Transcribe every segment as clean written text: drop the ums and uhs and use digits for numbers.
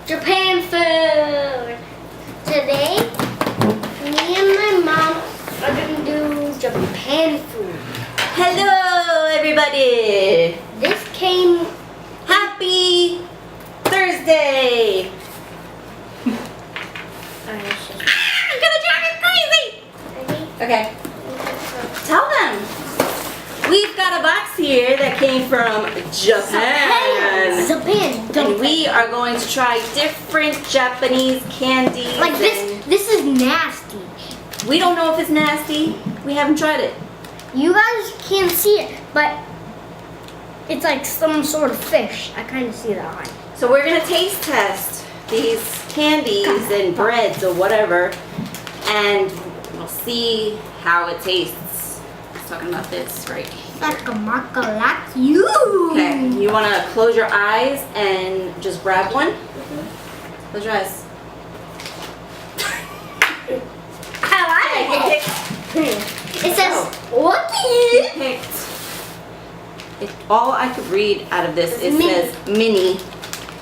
Japan food. Today, me and my mom are gonna do Japan food. Hello, everybody. This came. Happy Thursday. I'm gonna drive you crazy. Ready? Okay. Tell them. We've got a box here that came from Japan. Japan. And we are going to try different Japanese candies. Like this. This is nasty. We don't know if it's nasty. We haven't tried it. You guys can't see it, but it's like some sort of fish. I kind of see the eye. So we're gonna taste test these candies and breads or whatever, and we'll see how it tastes. I was talking about this right here. Sakamaka like you. Okay, you wanna close your eyes and just grab one? Close your eyes. I like it. It says, what You picked. All I could read out of this, it Mini. says mini.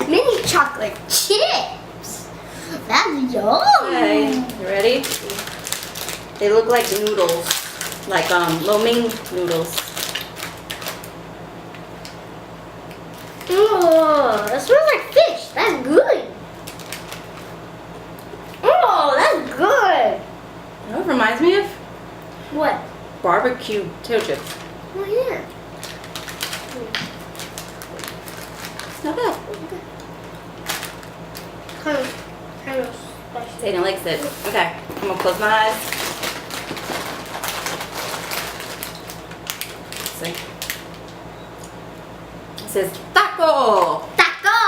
Mini chocolate chips. That's yum. Okay, you ready? They look like noodles, like lo mein noodles. Oh, that smells like fish. That's good. Oh, that's good. You know what it reminds me of? What? Barbecue potato chips. Oh, yeah. It's not bad. Kind of spicy. Dana likes it. Okay, I'm gonna close my eyes. Let's see. It says taco. Taco.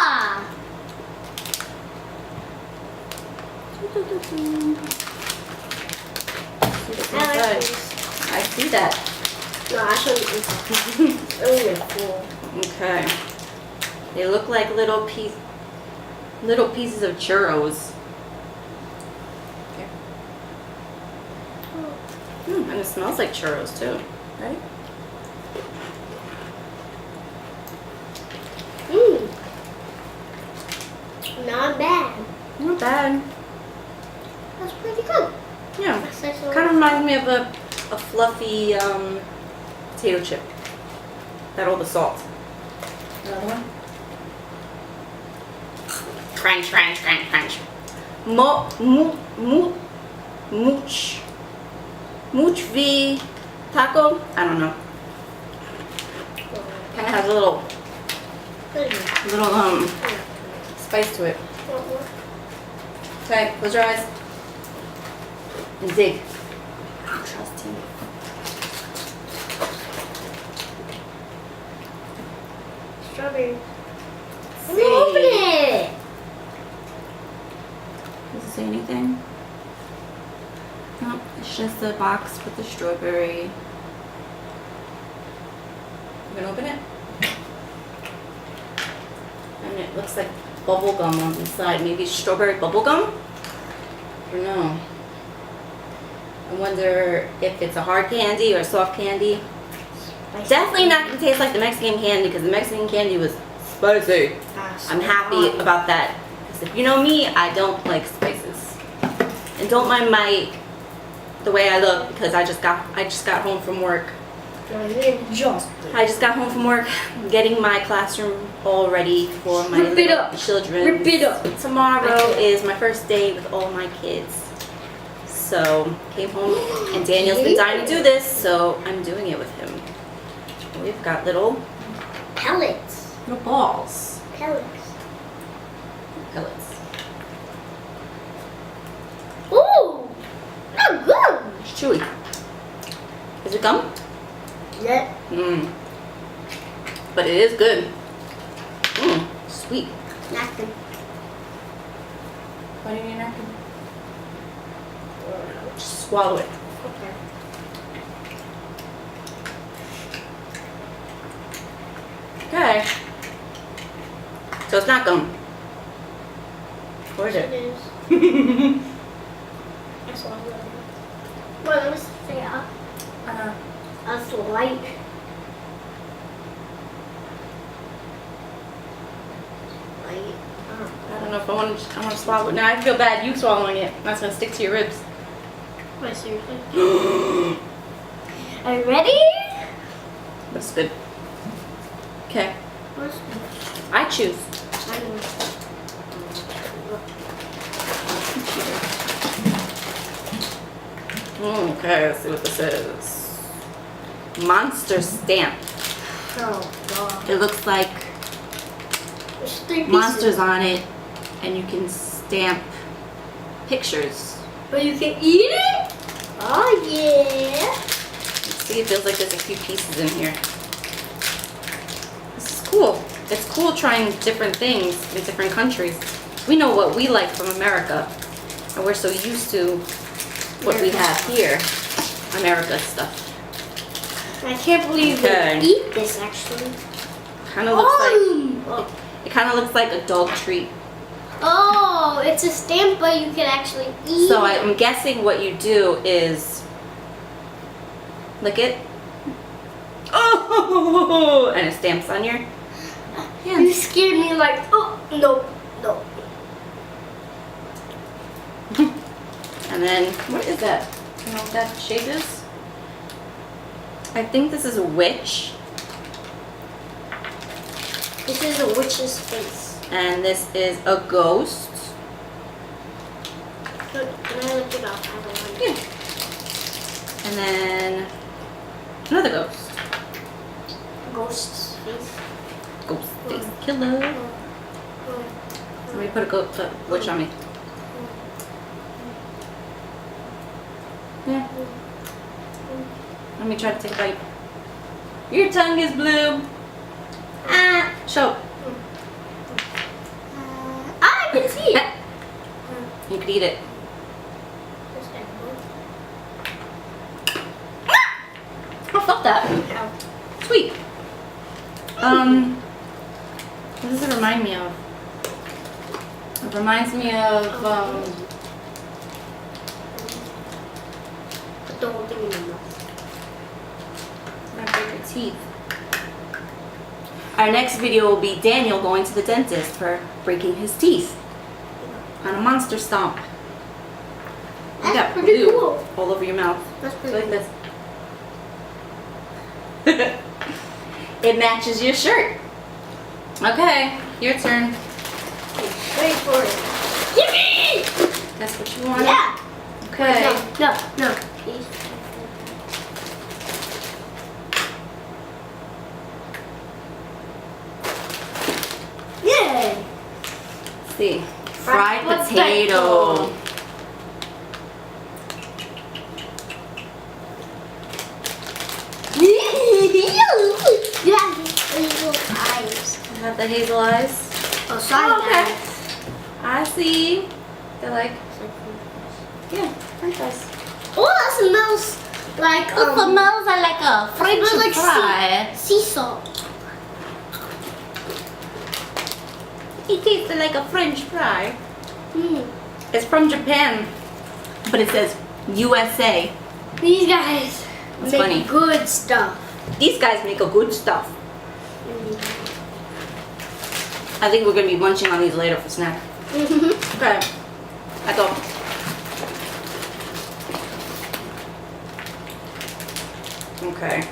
I like these. I see that. No, I shouldn't eat them. Really cool. Okay. They look like little pieces of churros. Okay. And it smells like churros too, right? Mmm. Not bad. Not bad. That's pretty good. Yeah. That's nice Kind of reminds me of a fluffy potato chip. That all the salt. Another one. Crunch, crunch, crunch, crunch. Mooch v taco. I don't know. Kind of has a little spice to it. Okay, close your eyes and dig. Trust him. Strawberry. Let See. me open it. Does it say anything? No, it's just a box with the strawberry. You gonna open it? And it looks like bubble gum on the side. Maybe strawberry bubble gum? I don't know. I wonder if it's a hard candy or a soft candy. Definitely not gonna taste like the Mexican candy because the Mexican candy was spicy. I'm happy about that. Because if you know me, I don't like spices. And don't mind the way I look because I just got home from work. I just got home from work, getting my classroom all ready for my Rip it up. children. Rip it up. Tomorrow is my first day with all my kids. So came home and Daniel's been dying to do this, so I'm doing it with him. We've got little Pellets. balls. Pellets. Pellets. Ooh, not good. It's chewy. Is it gum? Yeah. Mmm. But it is good. Mmm. Sweet. Napkin. Why do you need a napkin? Just swallow it. Okay. Okay. So it's not gum. Or is It it? is. I saw it. Well, let me say a slight. I don't know if I want to swallow it. Now I feel bad you swallowing it. That's gonna stick to your ribs. Wait, seriously? Are you ready? That's good. Okay. Where's I choose. I don't know. Okay, let's see what this is. Monster stamp. Oh god. It looks like There's 3 pieces. monsters on it, and you can stamp pictures. But you can eat it? Oh yeah. See, it feels like there's a few pieces in here. This is cool. It's cool trying different things in different countries. We know what we like from America, and we're so used to what we have here, America stuff. I can't believe Okay. they eat this actually. Kind of looks like Oh. it kind of looks like a dog treat. Oh, it's a stamp, but you can actually eat So it. I'm guessing what you do is lick it. Oh, and it stamps on your You hands. scared me like, oh, no, no. And then, what is that? You know what that shape is? I think this is a witch, This is a witch's face. and this is a ghost. Look, can I look it up? I don't want Yeah. And then another ghost. Ghost's face. Ghost face killer. Let me put a witch on me. Yeah. Let me try to take a bite. Your tongue is blue. Ah, show. I can see it. You could eat it. I felt that. Sweet. What does it remind me of? It reminds me of Put the whole thing in your mouth. my favorite teeth. Our next video will be Daniel going to the dentist for breaking his teeth on a monster stomp. You That's got pretty blue cool. all over your mouth. That's It's pretty like cool. this. It matches your shirt. Okay, your turn. Wait for it. Yippee! That's what you wanted? Yeah. Okay. No, please. Yay! Let's see. Fried potato. You have these little eyes. You have the hazel eyes. Oh, sorry, Oh, okay. guys. I see. They're like, yeah, french fries. Oh, that smells like smells like a French fry. Sea salt. It tastes like a french fry. Mm. It's from Japan, but it says USA. These guys That's make funny. good stuff. These guys make a good stuff. I think we're gonna be munching on these later for snack. Okay, I go. Okay,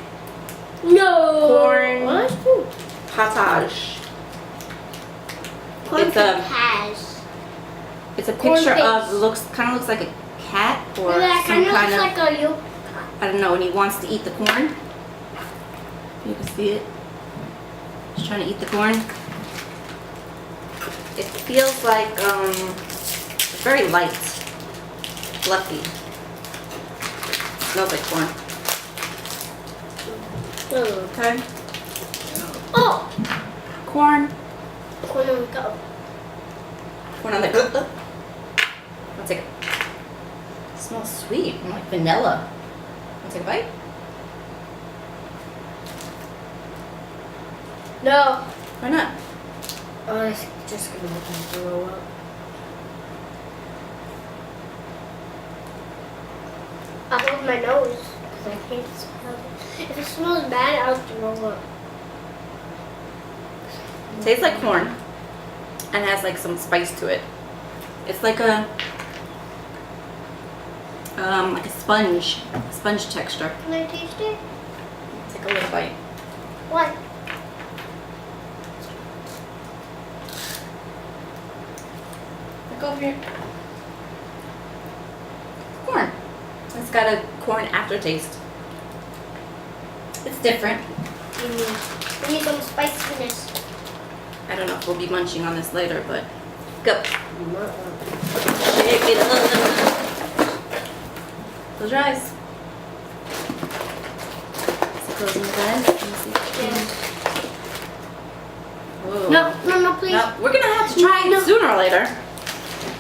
No. Corn. What? Ooh. potage. Corn It's a- has. It's a Corn picture of face. kind of looks like a cat or That some kind of kind looks of like a yolk. I don't know. And he wants to eat the corn. You can see it. He's trying to eat the corn. It feels like very light, fluffy. Smells like corn. Okay. Oh, Corn. corn on the go. Corn on the go. I'll take it. It smells sweet, like vanilla. Want to take a bite? No. Why not? Oh, it's just gonna make me throw up. I hold my nose because I can't smell it. If it smells bad, I'll throw up. Tastes like corn. and has like some spice to it. It's like a sponge texture. Can I taste it? Take a little bite. What? Look over here. Corn. It's got a corn aftertaste. It's different. We need some spiciness. I don't know if we'll be munching on this later, but go. Shake it up. Close your eyes. Is it closing your eyes? Let me see. Yeah. Whoa. No, please. No, we're gonna have to try it No. sooner or later.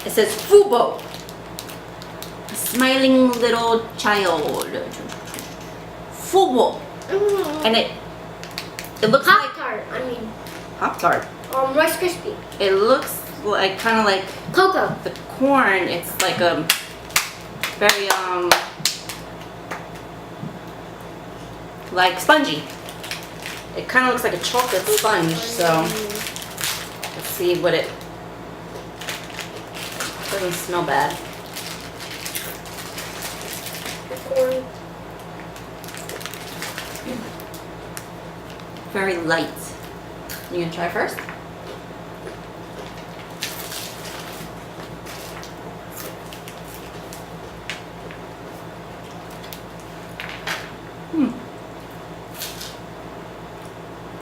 It says Fubo. A smiling little child. Fubo. And it looks like Pop-Tart. I mean, Pop-Tart. Rice Krispie. It looks like kind of like Cocoa. the corn. It's like a very like spongy. It kind of looks like a chocolate sponge. So let's see what it doesn't smell bad. The corn. Very light. You gonna try first?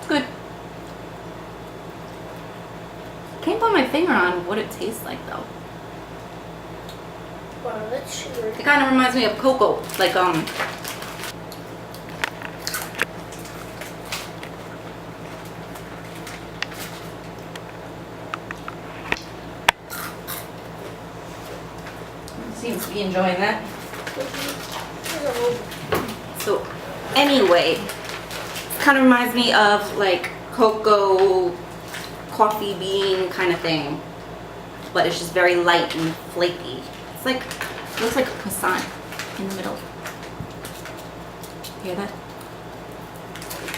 Good. Can't put my finger on what it tastes like though. Wow, that's sugar. It kind of reminds me of cocoa, like seems to be enjoying that. So anyway, it kind of reminds me of like cocoa, coffee bean kind of thing, but it's just very light and flaky. It's like, it looks like a croissant in the middle. Hear that?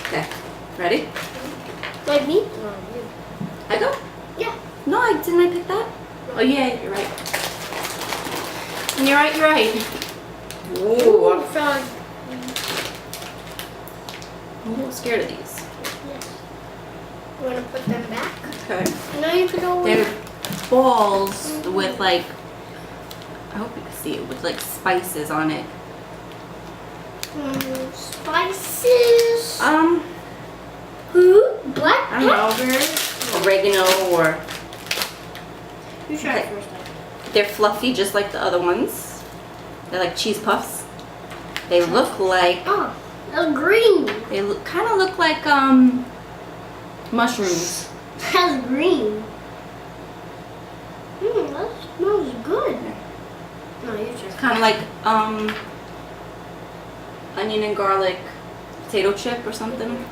Okay, ready? Like me? No, you. I go? Yeah. No, didn't I pick that? Oh yeah, you're right. You're right, you're right. Ooh, I'm Frog. a little scared of these. Yes. You want to put them back? Okay. Now you put all They're balls with like, I hope you can see it, with like spices on it. Spices. Who? Black I don't know. pepper. Oregano, or You try it Okay. first. they're fluffy just like the other ones. They're like cheese puffs. They look like, Oh, they're green. they kind of look like mushrooms. That's green. That smells good. No, you try. Kind of like onion and garlic potato chip or something.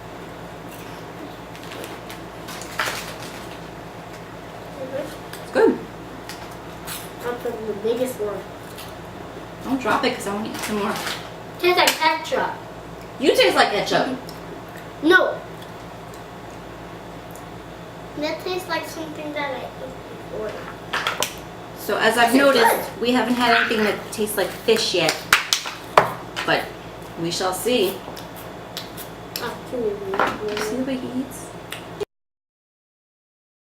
It's good. I'll put the biggest one. Don't drop it because I want to eat some more. Tastes like ketchup. You taste like ketchup. No. That tastes like something that I ate before. So as I've Is it noticed, we haven't had anything that tastes like fish yet. But we shall see. Oh, See the way he eats?